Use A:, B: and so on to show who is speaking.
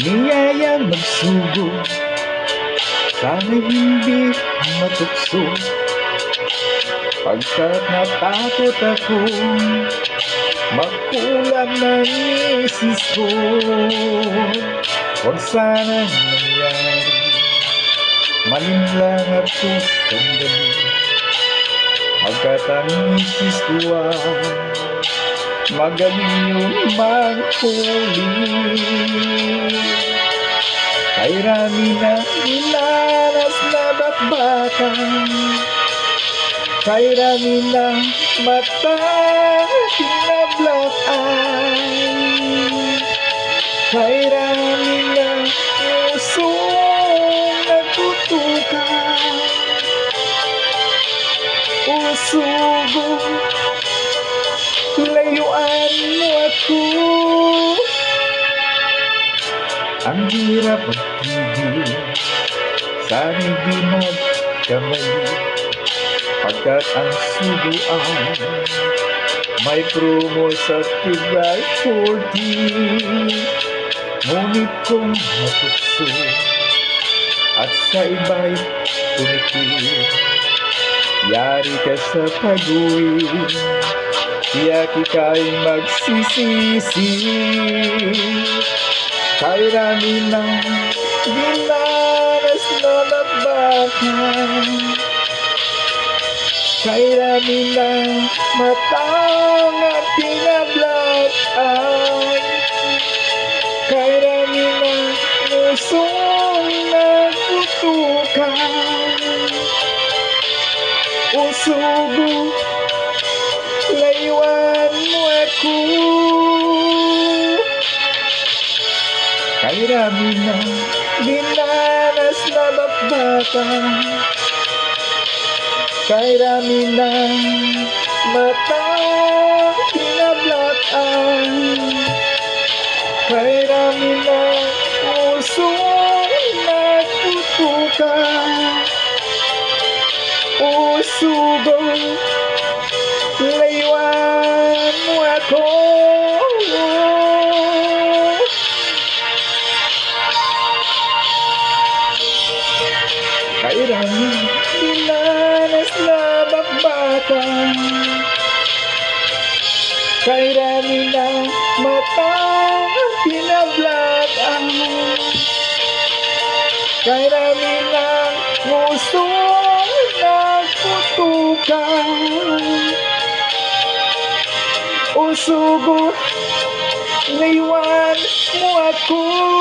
A: niyayang magsugo, sana'y hindi matukso. Pagkat natakot ako magkulang ng misis ko. Huwag sanang nangyari, malinlang ako sandali. Pagkat ang misis ko magaling yung manghuli. Kay rami na nilalas na bakbakan, kay rami ng mata pinablock eyes, kay rami ng usong nagtutukan, usugo, layuan mo ako. Ang hirap magtigil, sana'y di magkamali. Pagkat ang suguan may promo sa Tibay 40. Ngunit kung matukso at sa iba'y tumikil, yari ka sa pag-uwi, tiyak ika'y magsisisi. Kay rami ng dinanas na labakan, kay rami ng matang at pinablock eyes, kay rami ng musong nagtutukan, usugo, layuan mo ako. Kay rami ng dinanas na bakbakan, kay rami ng matang pinablock eyes, kay rami ng pusong nagtutukan, usugo, layuan mo ako. Kay rami dinanas na bakbakan, kay rami ng matang pinablock eyes, kay rami ng musong nagtutukan, usugo, layuan mo ako.